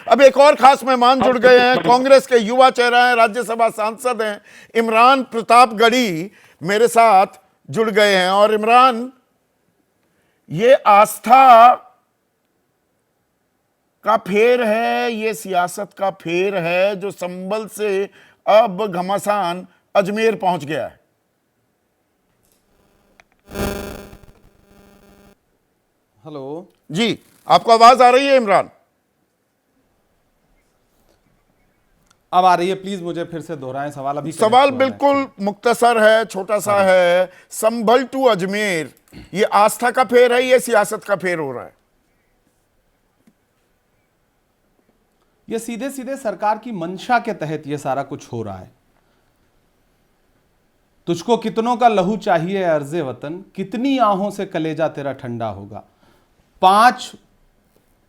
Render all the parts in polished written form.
अब एक और खास मेहमान जुड़ गए हैं, कांग्रेस के युवा चेहरा हैं, राज्यसभा सांसद हैं, इमरान प्रतापगढ़ी मेरे साथ जुड़ गए हैं। और इमरान, ये आस्था का फेर है, ये सियासत का फेर है जो संभल से अब घमासान अजमेर पहुंच गया है। हेलो जी, आपको आवाज आ रही है इमरान? अब आ रही है, प्लीज मुझे फिर से दोहराएं सवाल। अभी सवाल बिल्कुल मुख्तसर है, छोटा सा है। संभल टू अजमेर, ये आस्था का फेर है, ये सियासत का फेर हो रहा है? ये सीधे सीधे सरकार की मंशा के तहत ये सारा कुछ हो रहा है। तुझको कितनों का लहू चाहिए अर्ज़े वतन, कितनी आहों से कलेजा तेरा ठंडा होगा। 5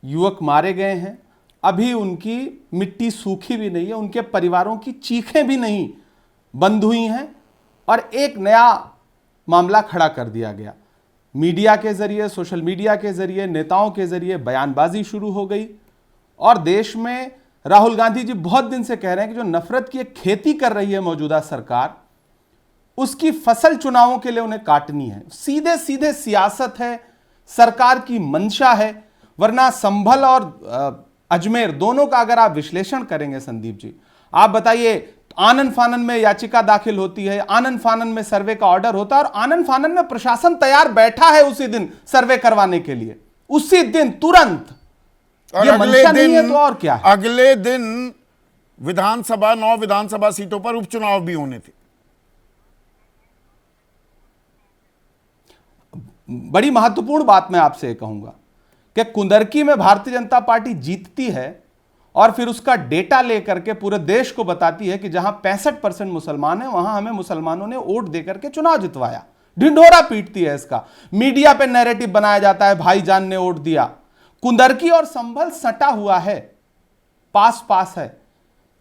युवक मारे गए हैं, अभी उनकी मिट्टी सूखी भी नहीं है, उनके परिवारों की चीखें भी नहीं बंद हुई हैं और एक नया मामला खड़ा कर दिया गया। मीडिया के जरिए, सोशल मीडिया के जरिए, नेताओं के जरिए बयानबाजी शुरू हो गई और देश में राहुल गांधी जी बहुत दिन से कह रहे हैं कि जो नफरत की एक खेती कर रही है मौजूदा सरकार, उसकी फसल चुनावों के लिए उन्हें काटनी है। सीधे सीधे सियासत है, सरकार की मंशा है। वरना संभल और अजमेर दोनों का अगर आप विश्लेषण करेंगे संदीप जी, आप बताइए, आनन फानन में याचिका दाखिल होती है, आनन फानन में सर्वे का ऑर्डर होता है और आनन फानन में प्रशासन तैयार बैठा है उसी दिन सर्वे करवाने के लिए, उसी दिन तुरंत। और ये मंशा नहीं है तो और क्या है? अगले दिन विधानसभा 9 विधानसभा सीटों पर उपचुनाव भी होने थे। बड़ी महत्वपूर्ण बात मैं आपसे कहूंगा कि कुंदरकी में भारतीय जनता पार्टी जीतती है और फिर उसका डेटा लेकर के पूरे देश को बताती है कि जहां 65% मुसलमान हैं वहां हमें मुसलमानों ने वोट देकर के चुनाव जितवाया। ढिंढोरा पीटती है इसका, मीडिया पे नैरेटिव बनाया जाता है, भाईजान ने वोट दिया। कुंदरकी और संभल सटा हुआ है, पास पास है।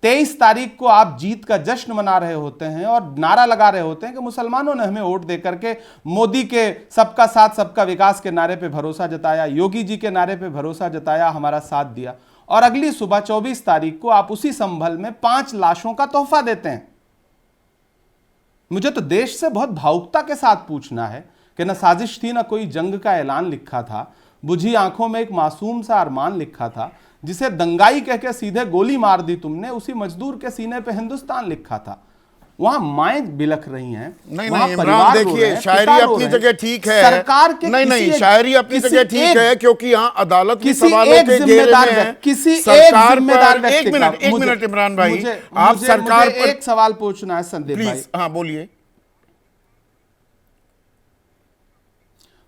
23 तारीख को आप जीत का जश्न मना रहे होते हैं और नारा लगा रहे होते हैं कि मुसलमानों ने हमें वोट देकर के मोदी के सबका साथ सबका विकास के नारे पे भरोसा जताया, योगी जी के नारे पे भरोसा जताया, हमारा साथ दिया। और अगली सुबह 24 तारीख को आप उसी संभल में 5 लाशों का तोहफा देते हैं। मुझे तो देश से बहुत भावुकता के साथ पूछना है कि न साजिश थी, न कोई जंग का ऐलान लिखा था, बुझी आंखों में एक मासूम सा अरमान लिखा था, जिसे दंगाई कह के सीधे गोली मार दी तुमने, उसी मजदूर के सीने पे हिंदुस्तान लिखा था। वहां माएं बिलख रही हैं। नहीं इमरान, देखिए शायरी अपनी जगह ठीक है, सरकार के नहीं शायरी अपनी जगह ठीक है, क्योंकि यहाँ अदालत की किसी सवालों एक के घेरे जिम्मेदार में किसी एक सरकार जिम्मेदार पर एक मिनट इमरान भाई, आप सरकार पर एक सवाल पूछना है संदीप भाई। हाँ बोलिए।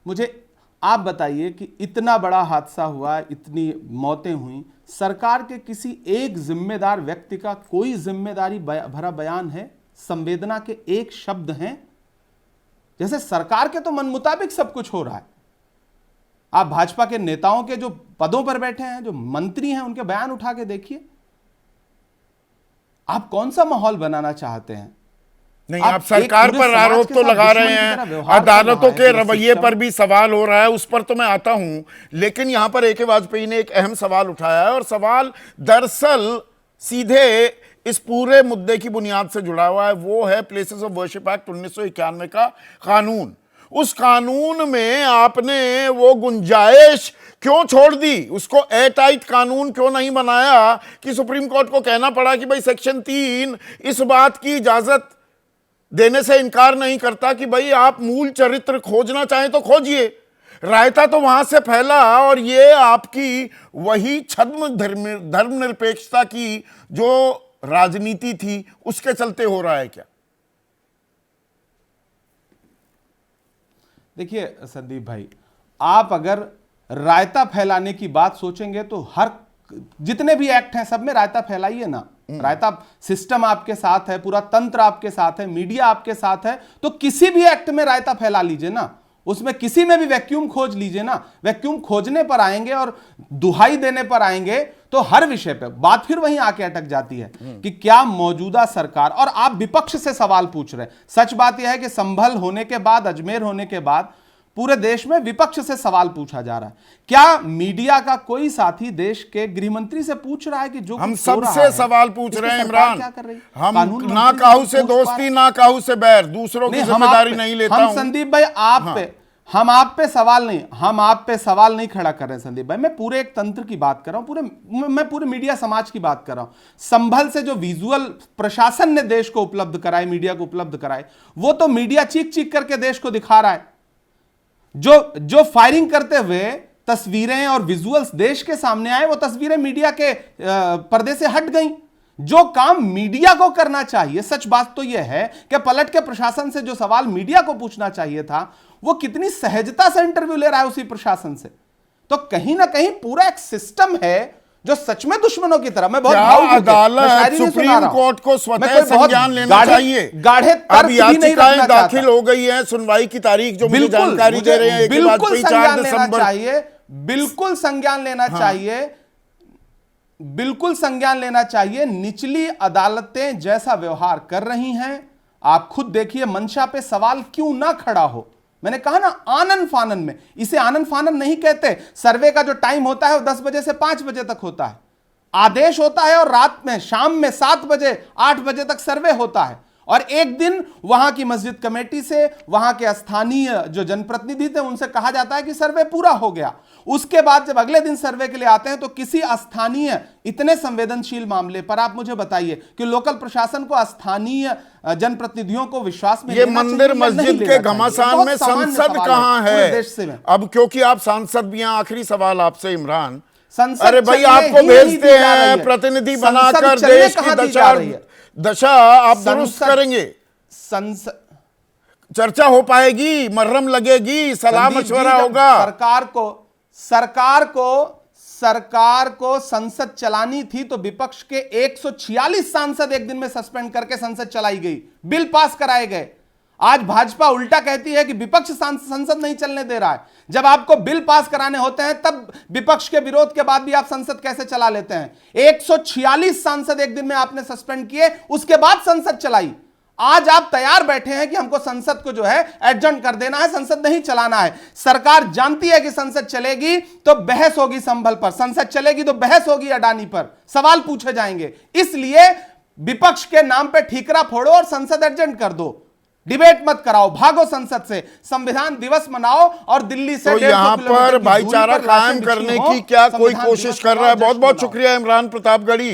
मुझे आप बताइए कि इतना बड़ा हादसा हुआ, इतनी मौतें हुई, सरकार के किसी एक जिम्मेदार व्यक्ति का कोई जिम्मेदारी भरा बयान है? संवेदना के एक शब्द हैं? जैसे सरकार के तो मन मुताबिक सब कुछ हो रहा है। आप भाजपा के नेताओं के जो पदों पर बैठे हैं, जो मंत्री हैं, उनके बयान उठा के देखिए। आप कौन सा माहौल बनाना चाहते हैं? नहीं, आप सरकार पर आरोप तो लगा रहे हैं, अदालतों के रवैये पर भी सवाल हो रहा है, उस पर तो मैं आता हूं। लेकिन यहां पर AK वाजपेयी ने एक अहम सवाल उठाया है और सवाल दरअसल सीधे इस पूरे मुद्दे की बुनियाद से जुड़ा हुआ है। वो है प्लेसेस ऑफ वर्शिप एक्ट 1991 का कानून। उस कानून में आपने वो गुंजाइश क्यों छोड़ दी? उसको एयरटाइट कानून क्यों नहीं बनाया कि सुप्रीम कोर्ट को कहना पड़ा कि भाई सेक्शन 3 इस बात की इजाजत देने से इनकार नहीं करता कि भाई आप मूल चरित्र खोजना चाहें तो खोजिए। रायता तो वहां से फैला और ये आपकी वही छद्म धर्मनिरपेक्षता की जो राजनीति थी उसके चलते हो रहा है क्या? देखिए संदीप भाई, आप अगर रायता फैलाने की बात सोचेंगे तो हर जितने भी एक्ट हैं सब में रायता फैलाइए ना। रायता सिस्टम आपके साथ है, पूरा तंत्र आपके साथ है, मीडिया आपके साथ है, तो किसी भी एक्ट में रायता फैला लीजिए ना, उसमें किसी में भी वैक्यूम खोज लीजिए ना। वैक्यूम खोजने पर आएंगे और दुहाई देने पर आएंगे तो हर विषय पे बात फिर वहीं आके अटक जाती है कि क्या मौजूदा सरकार, और आप विपक्ष से सवाल पूछ रहे हैं। सच बात यह है कि संभल होने के बाद, अजमेर होने के बाद पूरे देश में विपक्ष से सवाल पूछा जा रहा है। क्या मीडिया का कोई साथी देश के गृह मंत्री से पूछ रहा है कि जो हम कुछ हो रहा सबसे है, सवाल पूछ रहे हैं इमरान। क्या कर रही है? हम कानून ना मंत्री काहू से से पूछ पा रहे दोस्ती ना काहू से बैर, दूसरों की हम जिम्मेदारी आप पे- नहीं लेता हम हूं। संदीप भाई आप पे हम आप पे सवाल नहीं खड़ा कर रहे हैं संदीप भाई। मैं पूरे एक तंत्र की बात कर रहा हूं, मैं पूरे मीडिया समाज की बात कर रहा हूं। संभल से जो विजुअल प्रशासन ने देश को उपलब्ध कराए, मीडिया को उपलब्ध कराए, वो तो मीडिया चीख चीख करके देश को दिखा रहा है। जो फायरिंग करते हुए तस्वीरें और विजुअल्स देश के सामने आए, वो तस्वीरें मीडिया के पर्दे से हट गई। जो काम मीडिया को करना चाहिए, सच बात तो यह है कि पलट के प्रशासन से जो सवाल मीडिया को पूछना चाहिए था, वो कितनी सहजता से इंटरव्यू ले रहा है उसी प्रशासन से। तो कहीं ना कहीं पूरा एक सिस्टम है जो सच में दुश्मनों की तरह। मैं बहुत भावुक हूं, मैं शायरी नहीं सुना सुप्रीम रहा हूं। कोर्ट को स्वतः मैं कोई बहुत संज्ञान लेना चाहिए। गाढ़े अब तर्क भी नहीं रखना याचिकाएं चाहता। दाखिल हो गई हैं, सुनवाई की तारीख जो मुझे बिल्कुल, जानकारी दे रहे हैं एक के बाद बिल्कुल कोई 4 संज्ञान लेना दिसंबर। चाहिए, बिल्कुल संज्ञान लेना चाहिए, बिल्कुल संज्ञान लेना चाहिए। निचली अदालतें जैसा व्यवहार कर रही हैं, आप खुद देखिए, मंशा पे सवाल क्यों ना खड़ा हो। मैंने कहा ना, आनन फानन में, इसे आनन फानन नहीं कहते। सर्वे का जो टाइम होता है वो 10 बजे से 5 बजे तक होता है, आदेश होता है, और रात में शाम में 7 बजे 8 बजे तक सर्वे होता है। और एक दिन वहां की मस्जिद कमेटी से, वहां के स्थानीय जो जनप्रतिनिधि थे, उनसे कहा जाता है कि सर्वे पूरा हो गया। उसके बाद जब अगले दिन सर्वे के लिए आते हैं तो किसी स्थानीय इतने संवेदनशील मामले पर आप मुझे बताइए कि लोकल प्रशासन को स्थानीय जनप्रतिनिधियों को विश्वास में ये मंदिर मस्जिद के घमासान में संसद कहां है? देश से में। अब क्योंकि आप सांसद भी हैं, आखिरी सवाल आपसे इमरान, संसद अरे भाई चलने आपको ही नहीं दी भेजते जा रही हैं है। प्रतिनिधि संसद बनाकर, चलने देश कहां की दी जा रही है? दशा आप दुरुस्त संसद- करेंगे, संसद चर्चा हो पाएगी, मर्रम लगेगी, सलाह संदीप जी, मशवरा जब होगा। सरकार को संसद चलानी थी तो विपक्ष के 146 सांसद एक दिन में सस्पेंड करके संसद चलाई गई, बिल पास कराए गए। आज भाजपा उल्टा कहती है कि विपक्ष संसद नहीं चलने दे रहा है। जब आपको बिल पास कराने होते हैं तब विपक्ष के विरोध के बाद भी आप संसद कैसे चला लेते हैं? 146 सांसद एक दिन में आपने सस्पेंड किए, उसके बाद संसद चलाई। आज आप तैयार बैठे हैं कि हमको संसद को जो है एडजॉर्न कर देना है, संसद नहीं चलाना है। सरकार जानती है कि संसद चलेगी तो बहस होगी संभल पर, संसद चलेगी तो बहस होगी अडानी पर, सवाल पूछे जाएंगे। इसलिए विपक्ष के नाम पे ठीकरा फोड़ो और संसद एडजॉर्न कर दो, डिबेट मत कराओ, भागो संसद से, संविधान दिवस मनाओ और दिल्ली से तो यहाँ पर भाईचारा कायम करने की क्या कोई कोशिश कर रहा है? बहुत बहुत शुक्रिया इमरान प्रतापगढ़ी।